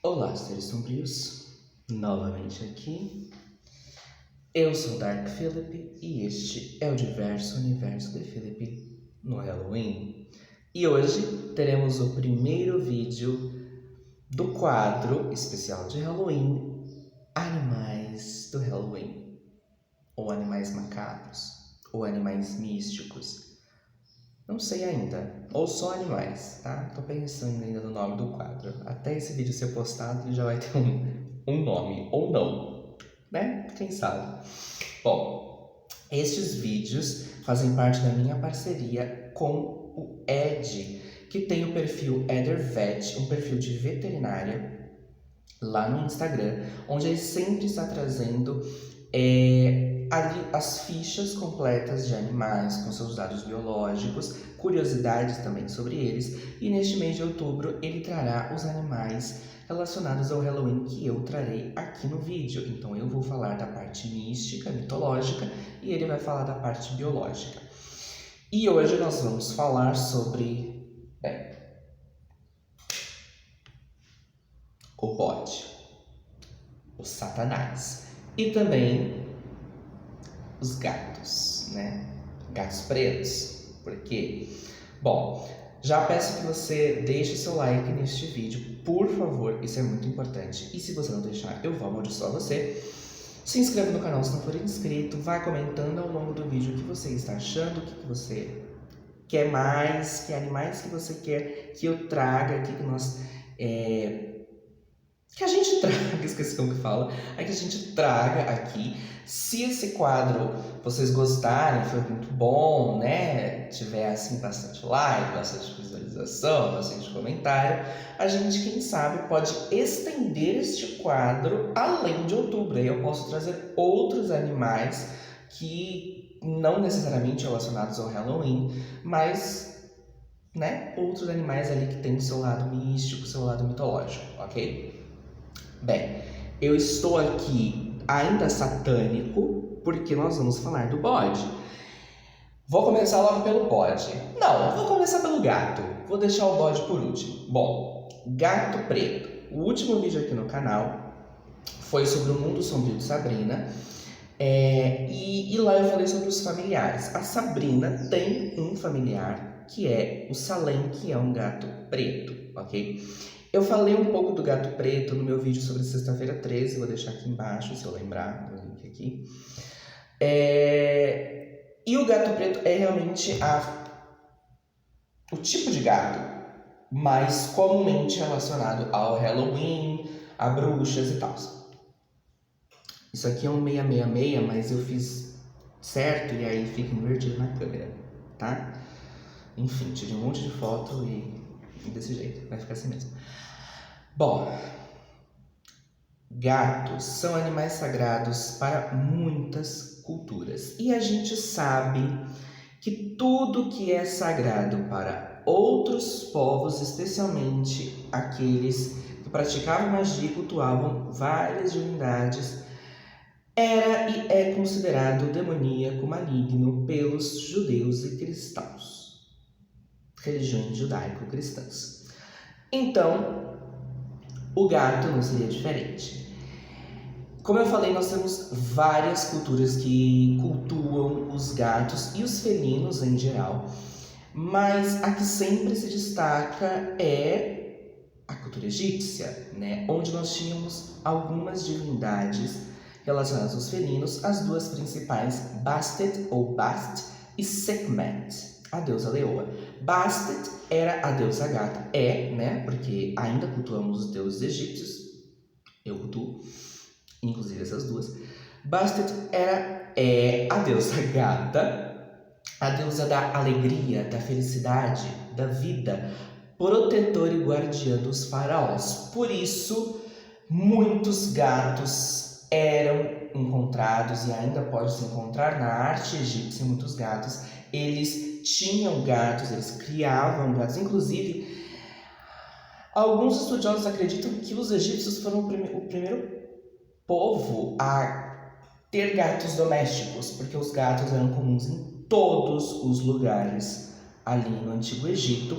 Olá, seres sombrios, novamente aqui. Eu sou Dark Philip e este é o Diverso Universo de Philip no Halloween. E hoje teremos o primeiro vídeo do quadro especial de Halloween, Animais do Halloween, ou Animais Macabros, ou Animais Místicos. Não sei ainda, ou só animais, tá? Tô pensando ainda no nome do quadro. Até esse vídeo ser postado, ele já vai ter um nome, ou não, né? Quem sabe? Bom, estes vídeos fazem parte da minha parceria com o Ed, que tem o perfil EtherVet, um perfil de veterinária, lá no Instagram, onde ele sempre está trazendo ali as fichas completas de animais com seus dados biológicos, curiosidades também sobre eles, e neste mês de outubro ele trará os animais relacionados ao Halloween que eu trarei aqui no vídeo. Então eu vou falar da parte mística, mitológica, e ele vai falar da parte biológica. E hoje nós vamos falar sobre o bode, o Satanás, e também os gatos, né? Gatos pretos. Por quê? Bom, já peço que você deixe seu like neste vídeo, por favor, isso é muito importante. E se você não deixar, eu vou amaldiçoar você. Se inscreva no canal se não for inscrito, vá comentando ao longo do vídeo o que você está achando, o que você quer mais, que animais que você quer que eu traga aqui, que a gente traga, esqueci como que fala, que a gente traga aqui. Se esse quadro vocês gostarem, foi muito bom, né? Tiver assim bastante like, bastante visualização, bastante comentário, a gente, quem sabe, pode estender este quadro além de outubro. Aí eu posso trazer outros animais que não necessariamente relacionados ao Halloween, mas, né, outros animais ali que tem o seu lado místico, o seu lado mitológico, ok? Bem, eu estou aqui ainda satânico porque nós vamos falar do bode. Vou começar logo pelo bode. Não, vou começar pelo gato. Vou deixar o bode por último. Bom, gato preto. O último vídeo aqui no canal foi sobre o mundo sombrio de Sabrina. E lá eu falei sobre os familiares. A Sabrina tem um familiar que é o Salem, que é um gato preto, ok? Eu falei um pouco do gato preto no meu vídeo sobre sexta-feira 13, vou deixar aqui embaixo, se eu lembrar, no link aqui. E o gato preto é realmente o tipo de gato mais comumente relacionado ao Halloween, a bruxas e tal. Isso aqui é um 666, mas eu fiz certo e aí fica invertido na câmera, tá? Enfim, tirei um monte de foto e desse jeito, vai ficar assim mesmo. Bom, gatos são animais sagrados para muitas culturas e a gente sabe que tudo que é sagrado para outros povos, especialmente aqueles que praticavam magia e cultuavam várias divindades, era e é considerado demoníaco maligno pelos judeus e cristãos, religiões judaico-cristãs. Então, o gato não seria diferente. Como eu falei, nós temos várias culturas que cultuam os gatos e os felinos em geral, mas a que sempre se destaca é a cultura egípcia, né? Onde nós tínhamos algumas divindades relacionadas aos felinos, as duas principais, Bastet ou Bast e Sekhmet, a deusa leoa. Bastet era a deusa gata, né? Porque ainda cultuamos os deuses egípcios, eu cultuo, inclusive essas duas. Bastet é a deusa gata, a deusa da alegria, da felicidade, da vida, protetora e guardiã dos faraós. Por isso, muitos gatos eram encontrados e ainda pode se encontrar na arte egípcia. Muitos gatos, eles tinham gatos, eles criavam gatos. Inclusive, alguns estudiosos acreditam que os egípcios foram o primeiro povo a ter gatos domésticos, porque os gatos eram comuns em todos os lugares ali no Antigo Egito.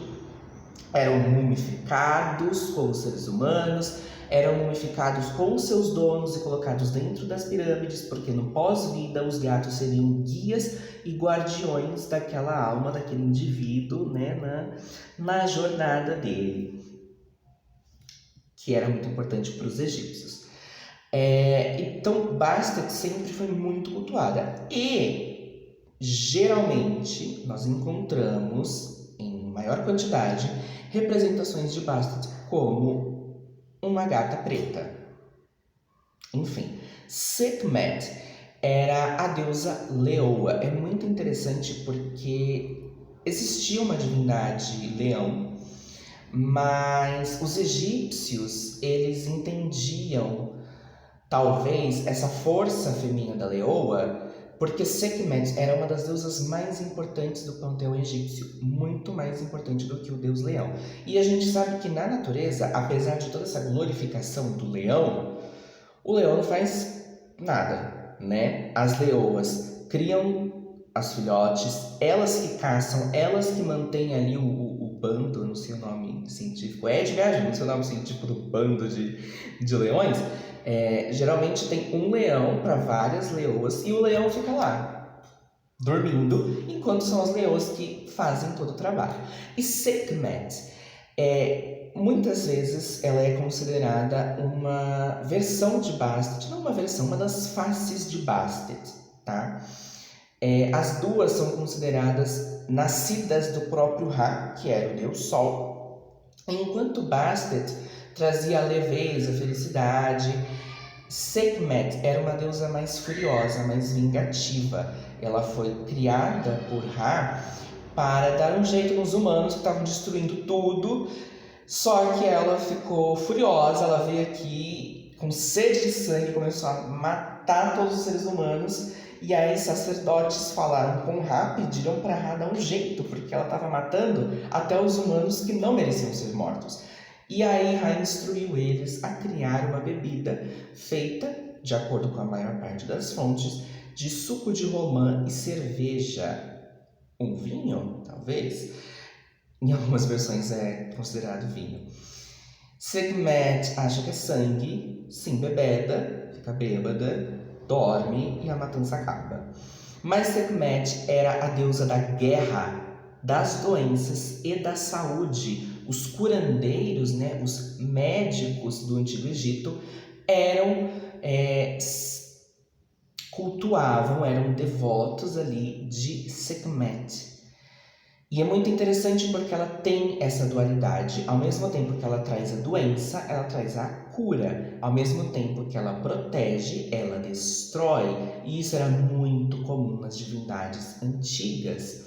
eram mumificados como seres humanos, eram mumificados com seus donos e colocados dentro das pirâmides, porque no pós-vida os gatos seriam guias e guardiões daquela alma, daquele indivíduo, né, na jornada dele, que era muito importante para os egípcios. Então, Bastet sempre foi muito cultuada. E, geralmente, nós encontramos, em maior quantidade, representações de Bastet como uma gata preta. Enfim, Sekhmet era a deusa leoa. É muito interessante porque existia uma divindade leão, mas os egípcios, eles entendiam talvez essa força feminina da leoa, porque Sekhmet era uma das deusas mais importantes do panteão egípcio, muito mais importante do que o deus leão. E a gente sabe que na natureza, apesar de toda essa glorificação do leão, o leão não faz nada, né? As leoas criam as filhotes, elas que caçam, elas que mantêm ali o bando, não sei o nome científico, não sei o nome científico do bando de leões. Geralmente tem um leão para várias leoas e o leão fica lá, dormindo, enquanto são as leoas que fazem todo o trabalho. E Sekhmet, muitas vezes ela é considerada uma versão de Bastet, não uma versão, uma das faces de Bastet, tá? As duas são consideradas nascidas do próprio Ra, que era o deus Sol, enquanto Bastet trazia a leveza, a felicidade. Sekhmet era uma deusa mais furiosa, mais vingativa. Ela foi criada por Ra para dar um jeito nos humanos que estavam destruindo tudo, só que ela ficou furiosa, ela veio aqui com sede de sangue, começou a matar todos os seres humanos, e aí sacerdotes falaram com Ra, pediram para Ra dar um jeito, porque ela estava matando até os humanos que não mereciam ser mortos. E aí Ra instruiu eles a criar uma bebida feita, de acordo com a maior parte das fontes, de suco de romã e cerveja. Um vinho, talvez? Em algumas versões é considerado vinho. Sekhmet acha que é sangue, se embebeda, fica bêbada, dorme e a matança acaba. Mas Sekhmet era a deusa da guerra, das doenças e da saúde. Os curandeiros, né, os médicos do Antigo Egito cultuavam, eram devotos ali de Sekhmet. E é muito interessante porque ela tem essa dualidade. Ao mesmo tempo que ela traz a doença, ela traz a cura. Ao mesmo tempo que ela protege, ela destrói. E isso era muito comum nas divindades antigas.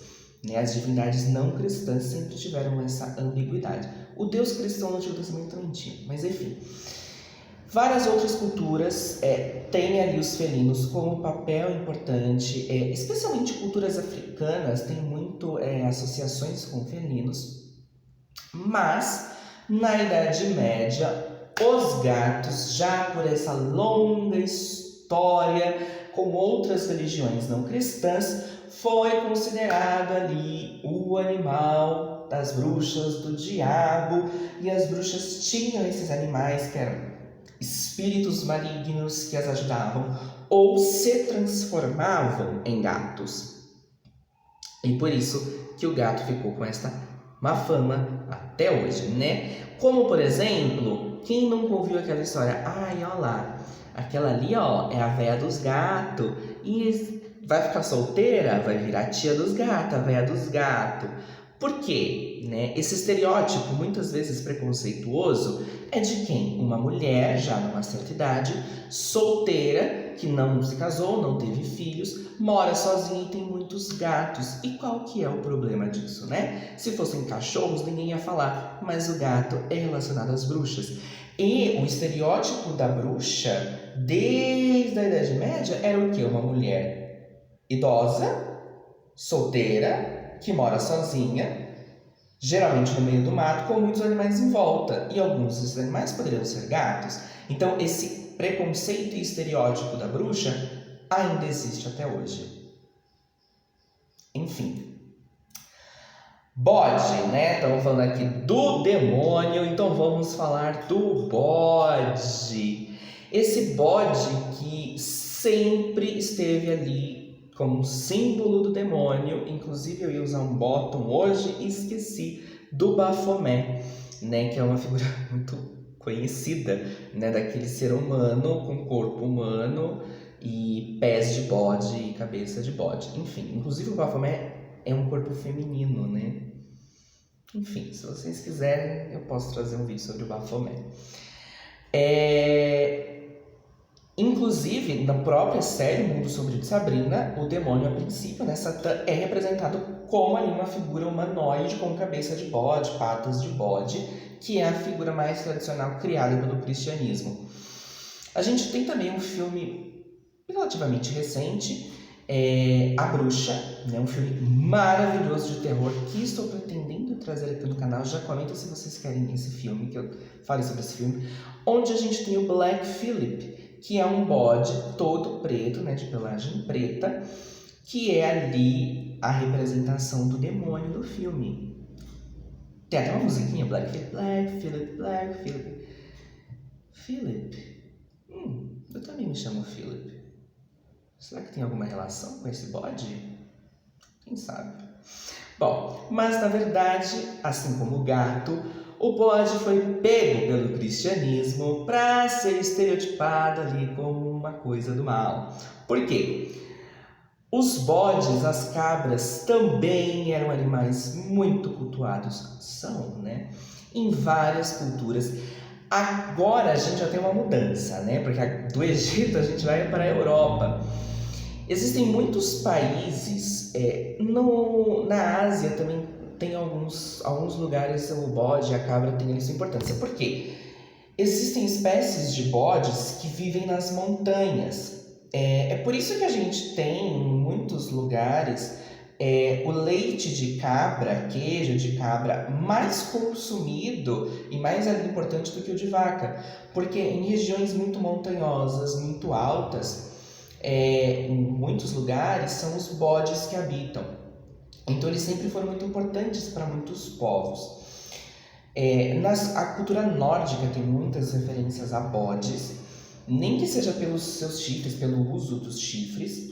As divindades não cristãs sempre tiveram essa ambiguidade. O Deus cristão no Antigo Testamento também tinha, mas enfim. Várias outras culturas têm ali os felinos como um papel importante, especialmente culturas africanas têm muito associações com felinos, mas na Idade Média os gatos, já por essa longa história com outras religiões não cristãs, foi considerado ali o animal das bruxas, do diabo, e as bruxas tinham esses animais que eram espíritos malignos que as ajudavam ou se transformavam em gatos. E por isso que o gato ficou com esta má fama até hoje, né? Como, por exemplo, quem nunca ouviu aquela história? Ai, ó lá, aquela ali, ó, é a véia dos gatos e vai ficar solteira, vai virar tia dos gatos, a véia dos gatos. Por quê? Esse estereótipo, muitas vezes preconceituoso, é de quem? Uma mulher, já numa certa idade, solteira, que não se casou, não teve filhos, mora sozinha e tem muitos gatos. E qual que é o problema disso, né? Se fossem cachorros, ninguém ia falar, mas o gato é relacionado às bruxas. E o estereótipo da bruxa, desde a Idade Média, era o quê? Uma mulher idosa, solteira, que mora sozinha, geralmente no meio do mato, com muitos animais em volta. E alguns desses animais poderiam ser gatos. Então, esse preconceito e estereótipo da bruxa ainda existe até hoje. Enfim. Bode, né? Estamos falando aqui do demônio, então vamos falar do bode. Esse bode que sempre esteve ali como símbolo do demônio. Inclusive eu ia usar um bottom hoje e esqueci do Baphomet, né? Que é uma figura muito conhecida, né? Daquele ser humano com corpo humano e pés de bode e cabeça de bode. Enfim, inclusive o Baphomet é um corpo feminino, né? Enfim, se vocês quiserem, eu posso trazer um vídeo sobre o Baphomet. Inclusive, na própria série Mundo Sombrio de Sabrina, o demônio, a princípio, né, Satã, é representado como ali uma figura humanoide com cabeça de bode, patas de bode, que é a figura mais tradicional criada pelo cristianismo. A gente tem também um filme relativamente recente, A Bruxa, né, um filme maravilhoso de terror que estou pretendendo trazer aqui no canal. Já comenta se vocês querem esse filme, que eu fale sobre esse filme, onde a gente tem o Black Phillip, que é um bode todo preto, né, de pelagem preta, que é ali a representação do demônio do filme. Tem até uma musiquinha, Black Phillip, Black Phillip, Black Phillip. Phillip? Eu também me chamo Phillip. Será que tem alguma relação com esse bode? Quem sabe? Bom, mas na verdade, assim como o gato, o bode foi pego pelo cristianismo para ser estereotipado ali como uma coisa do mal. Por quê? Os bodes, as cabras, também eram animais muito cultuados. São, né? Em várias culturas. Agora a gente já tem uma mudança, né? Porque do Egito a gente vai para a Europa. Existem muitos países, na Ásia também tem alguns lugares o bode e a cabra têm ali sua importância. Por quê? Existem espécies de bodes que vivem nas montanhas. É por isso que a gente tem em muitos lugares o leite de cabra, queijo de cabra, mais consumido e mais importante do que o de vaca. Porque em regiões muito montanhosas, muito altas, em muitos lugares, são os bodes que habitam. Então eles sempre foram muito importantes para muitos povos. A cultura nórdica tem muitas referências a bodes, nem que seja pelos seus chifres, pelo uso dos chifres,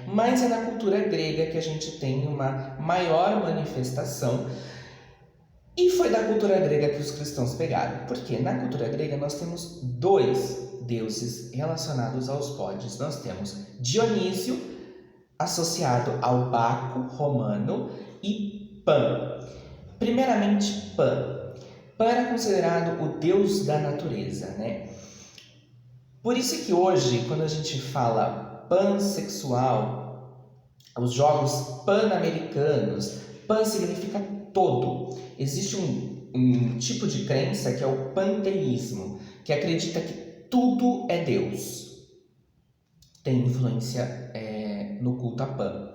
mas é na cultura grega que a gente tem uma maior manifestação, e foi da cultura grega que os cristãos pegaram. Porque na cultura grega nós temos dois deuses relacionados aos bodes. Nós temos Dionísio, associado ao Baco romano, e Pan. Primeiramente, Pan. Pan era considerado o deus da natureza, né? Por isso que hoje, quando a gente fala pansexual, os jogos pan-americanos, pan significa todo. Existe um tipo de crença que é o panteísmo, que acredita que tudo é Deus. Tem influência no culto a Pan.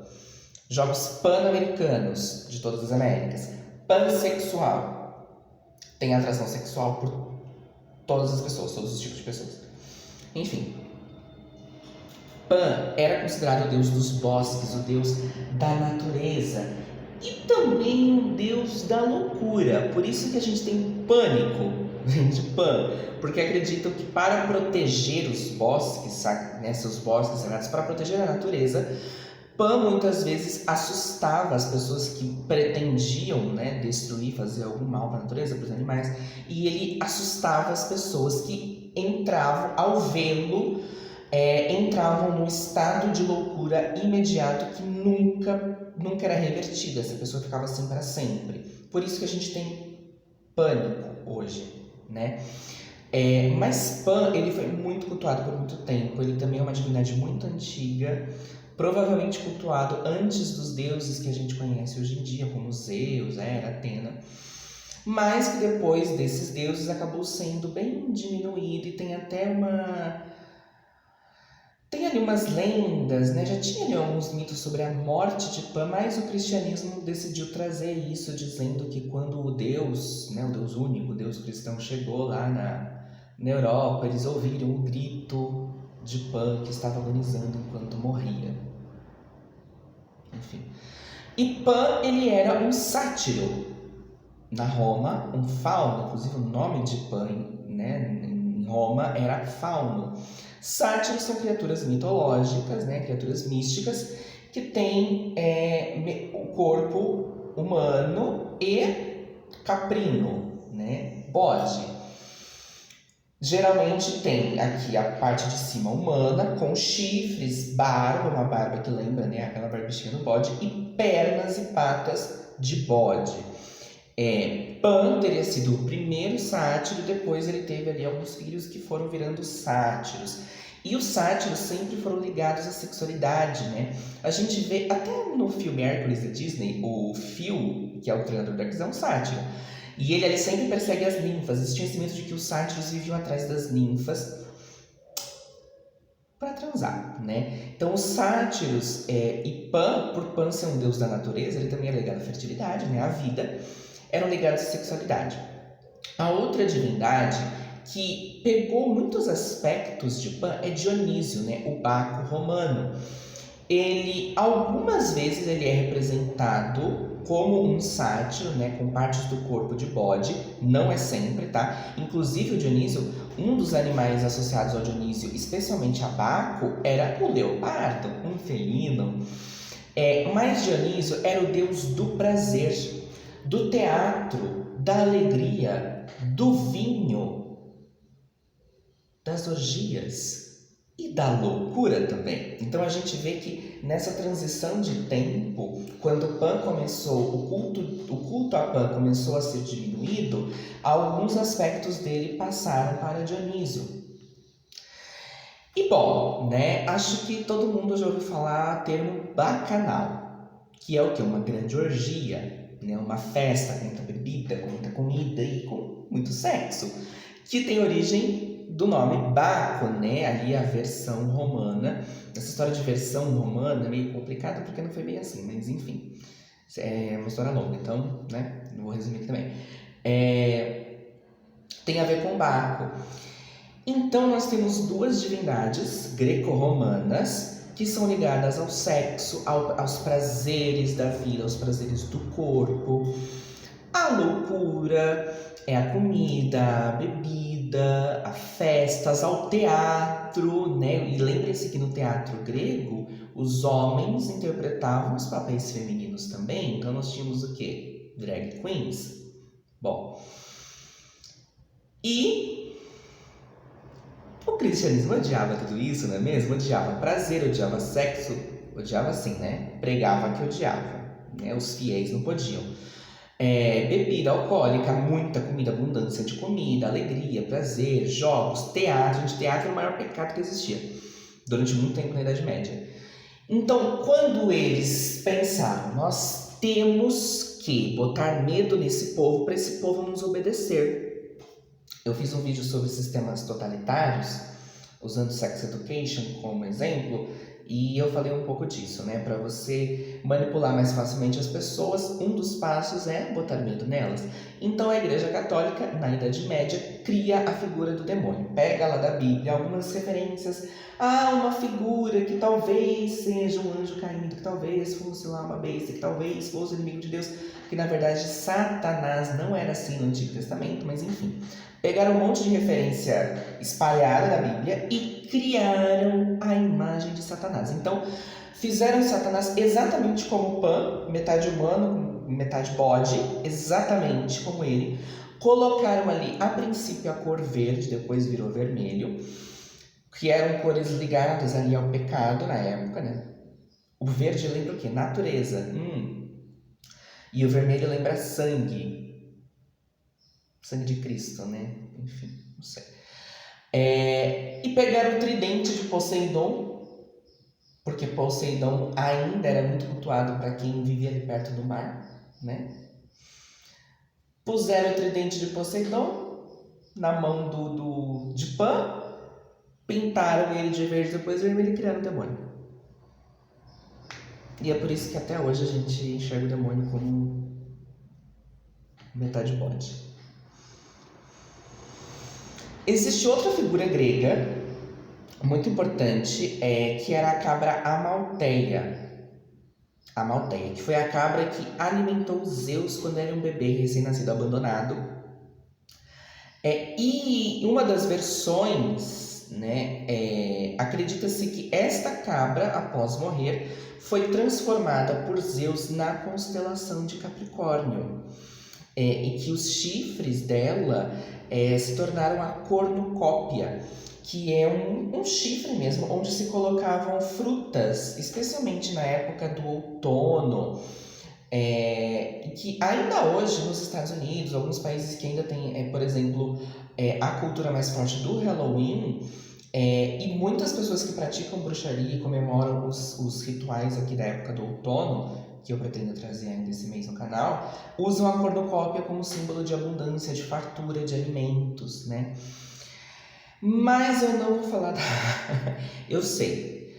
Jogos pan-americanos, de todas as Américas. Pansexual. Tem atração sexual por todas as pessoas, todos os tipos de pessoas. Enfim. Pan era considerado o deus dos bosques, o deus da natureza e também o deus da loucura. Por isso que a gente tem pânico de Pan, porque acreditam que para proteger os bosques, né, seus bosques sagrados, para proteger a natureza, Pan muitas vezes assustava as pessoas que pretendiam, né, destruir, fazer algum mal para a natureza, para os animais, e ele assustava as pessoas que entravam, ao vê-lo, entravam num estado de loucura imediato que nunca era revertido. Essa pessoa ficava assim para sempre. Por isso que a gente tem pânico hoje, né? Mas Pan, ele foi muito cultuado por muito tempo. Ele também é uma divindade muito antiga, provavelmente cultuado antes dos deuses que a gente conhece hoje em dia, como Zeus, Hera, Atena, mas que depois desses deuses acabou sendo bem diminuído e tem até Tem ali umas lendas, né? Já tinha ali alguns mitos sobre a morte de Pan, mas o cristianismo decidiu trazer isso, dizendo que quando o Deus, né, o Deus único, o Deus cristão, chegou lá na Europa, eles ouviram o grito de Pan que estava agonizando enquanto morria. Enfim. E Pan, ele era um sátiro. Na Roma, um fauno, inclusive o nome de Pan, né, em Roma era Fauno. Sátiros são criaturas mitológicas, né, criaturas místicas, que têm o corpo humano e caprino, né, bode. Geralmente tem aqui a parte de cima humana, com chifres, barba, uma barba que lembra, né, aquela barbichinha do bode, e pernas e patas de bode. Pan teria sido o primeiro sátiro, depois ele teve ali alguns filhos que foram virando sátiros. E os sátiros sempre foram ligados à sexualidade, né? A gente vê até no filme Hércules da Disney, o Phil, que é o treinador do Hércules, é um sátiro. E ele sempre persegue as ninfas. Existia esse mito de que os sátiros viviam atrás das ninfas para transar, né? Então os sátiros e Pan, por Pan ser um deus da natureza, ele também é ligado à fertilidade, né? À vida, eram ligados à sexualidade. A outra divindade que pegou muitos aspectos de Pan é Dionísio, né? O Baco romano. Algumas vezes ele é representado como um sátiro, né, com partes do corpo de bode, não é sempre, tá? Inclusive o Dionísio, um dos animais associados ao Dionísio, especialmente a Baco, era o leopardo, um felino. Mas Dionísio era o deus do prazer, do teatro, da alegria, do vinho, das orgias e da loucura também. Então a gente vê que nessa transição de tempo, quando Pan começou, o culto a Pan começou a ser diminuído, alguns aspectos dele passaram para Dionísio. E bom, né, acho que todo mundo já ouviu falar o termo bacanal, que é o que? Uma grande orgia, né, uma festa com muita bebida, com muita comida e com muito sexo, que tem origem do nome Baco, né? Ali a versão romana. Essa história de versão romana é meio complicada porque não foi bem assim, mas enfim. É uma história longa, então, né? Não vou resumir aqui também. Tem a ver com Baco. Então nós temos duas divindades greco-romanas que são ligadas ao sexo, aos prazeres da vida, aos prazeres do corpo. A loucura é a comida, a bebida, a festas, ao teatro, né? E lembre-se que no teatro grego, os homens interpretavam os papéis femininos também. Então nós tínhamos o quê? Drag queens. Bom, e o cristianismo odiava tudo isso, não é mesmo? Odiava prazer, odiava sexo, odiava assim, né? Pregava que odiava, né? Os fiéis não podiam. Bebida alcoólica, muita comida, abundância de comida, alegria, prazer, jogos, teatro. Gente, teatro é o maior pecado que existia durante muito tempo na Idade Média. Então, quando eles pensaram, nós temos que botar medo nesse povo para esse povo nos obedecer. Eu fiz um vídeo sobre sistemas totalitários, usando Sex Education como exemplo, e eu falei um pouco disso, né? Para você manipular mais facilmente as pessoas, um dos passos é botar medo nelas. Então a Igreja Católica, na Idade Média, cria a figura do demônio. Pega lá da Bíblia algumas referências a uma figura que talvez seja um anjo caído, que talvez fosse lá uma besta, que talvez fosse o inimigo de Deus, que na verdade Satanás não era assim no Antigo Testamento, mas enfim. Pegaram um monte de referência espalhada da Bíblia e criaram a imagem de Satanás. Então, fizeram Satanás exatamente como Pan, metade humano, metade bode, exatamente como ele. Colocaram ali, a princípio, a cor verde, depois virou vermelho, que eram cores ligadas ali ao pecado na época, né? O verde lembra o quê? Natureza. E o vermelho lembra sangue. Sangue de Cristo, né? Enfim, não sei. E pegaram o tridente de Poseidon, porque Poseidon ainda era muito cultuado para quem vivia ali perto do mar, né? Puseram o tridente de Poseidon na mão de Pan, pintaram ele de verde, depois vermelho e criaram o demônio. E é por isso que até hoje a gente enxerga o demônio como metade bode. Existe outra figura grega muito importante, que era a cabra Amalteia. a Malteia, que foi a cabra que alimentou Zeus quando era um bebê recém-nascido abandonado. E uma das versões, né, acredita-se que esta cabra, após morrer, foi transformada por Zeus na constelação de Capricórnio. E que os chifres dela se tornaram a cornucópia, que é um chifre mesmo, onde se colocavam frutas, especialmente na época do outono, que ainda hoje nos Estados Unidos, alguns países que ainda têm, por exemplo, a cultura mais forte do Halloween, e muitas pessoas que praticam bruxaria e comemoram os rituais aqui da época do outono, que eu pretendo trazer ainda esse mês no canal, usam a cornucópia como símbolo de abundância, de fartura, de alimentos, né? Mas eu não vou falar da... Eu sei.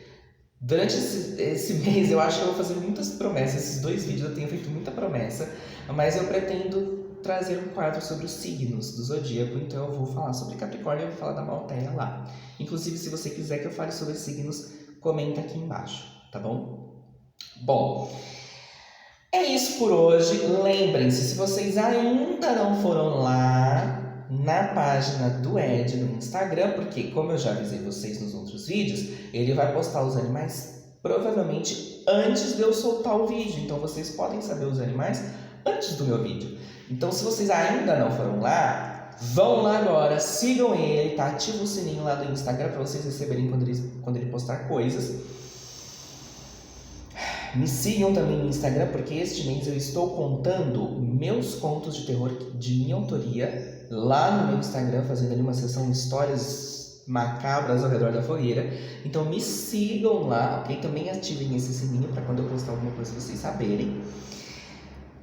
Durante esse mês eu acho que eu vou fazer muitas promessas. Esses 2 vídeos eu tenho feito muita promessa, mas eu pretendo trazer um quadro sobre os signos do zodíaco, então eu vou falar sobre Capricórnio e eu vou falar da Malteia lá. Inclusive, se você quiser que eu fale sobre signos, comenta aqui embaixo, tá bom? Bom, é isso por hoje. Lembrem-se, se vocês ainda não foram lá na página do Ed no Instagram, porque como eu já avisei vocês nos outros vídeos, ele vai postar os animais provavelmente antes de eu soltar o vídeo. Então vocês podem saber os animais antes do meu vídeo. Então se vocês ainda não foram lá, vão lá agora, sigam ele, tá? Ativa o sininho lá do Instagram para vocês receberem quando ele postar coisas. Me sigam também no Instagram, porque este mês eu estou contando meus contos de terror de minha autoria lá no meu Instagram, fazendo ali uma sessão de histórias macabras ao redor da fogueira. Então me sigam lá, ok? Também ativem esse sininho para quando eu postar alguma coisa vocês saberem.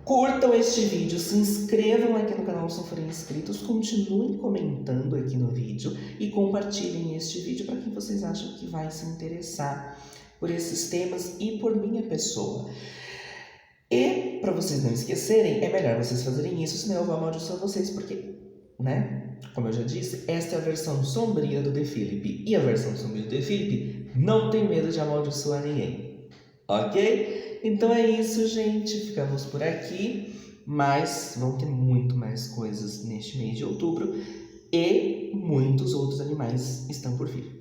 Curtam este vídeo, se inscrevam aqui no canal se não forem inscritos, continuem comentando aqui no vídeo e compartilhem este vídeo para quem vocês acham que vai se interessar por esses temas e por minha pessoa. E, para vocês não esquecerem, é melhor vocês fazerem isso, senão eu vou amaldiçoar vocês, porque, né, como eu já disse, esta é a versão sombria do The Philip, e a versão sombria do The Philip não tem medo de amaldiçoar ninguém, ok? Então é isso, gente, ficamos por aqui, mas vão ter muito mais coisas neste mês de outubro, e muitos outros animais estão por vir.